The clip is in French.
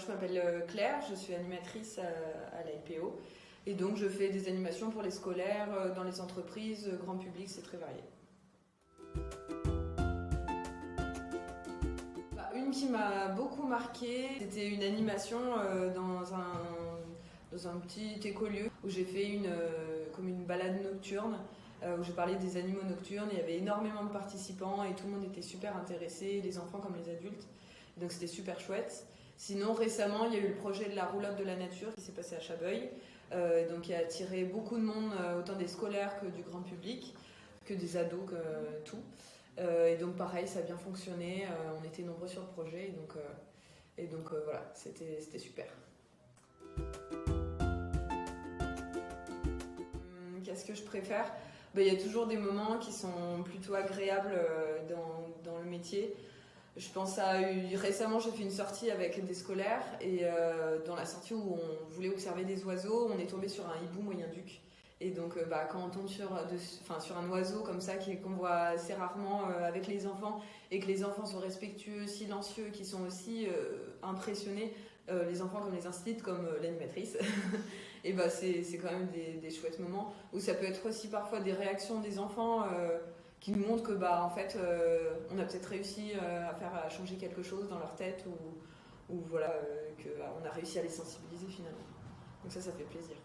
je m'appelle Claire, je suis animatrice à l'AIPO et donc je fais des animations pour les scolaires, dans les entreprises, grand public, c'est très varié. Une qui m'a beaucoup marquée, c'était une animation dans un petit écolieu où j'ai fait comme une balade nocturne où j'ai parlé des animaux nocturnes. Il y avait énormément de participants et tout le monde était super intéressé, les enfants comme les adultes. Donc c'était super chouette. Sinon récemment il y a eu le projet de la roulotte de la nature qui s'est passé à Chabeuil, donc qui a attiré beaucoup de monde, autant des scolaires que du grand public, que des ados, que tout. Et donc pareil, ça a bien fonctionné, on était nombreux sur le projet et donc voilà, c'était super. Qu'est-ce que je préfère? Il y a toujours des moments qui sont plutôt agréables dans le métier. Je pense à récemment, j'ai fait une sortie avec des scolaires et dans la sortie où on voulait observer des oiseaux, on est tombé sur un hibou moyen-duc. Et donc quand on tombe sur un oiseau comme ça qu'on voit assez rarement avec les enfants et que les enfants sont respectueux, silencieux, qui sont aussi impressionnés, les enfants comme les instituts, comme l'animatrice, et c'est quand même des chouettes moments où ça peut être aussi parfois des réactions des enfants qui nous montrent que en fait on a peut-être réussi à changer quelque chose dans leur tête ou voilà qu'on a réussi à les sensibiliser finalement. Donc ça fait plaisir.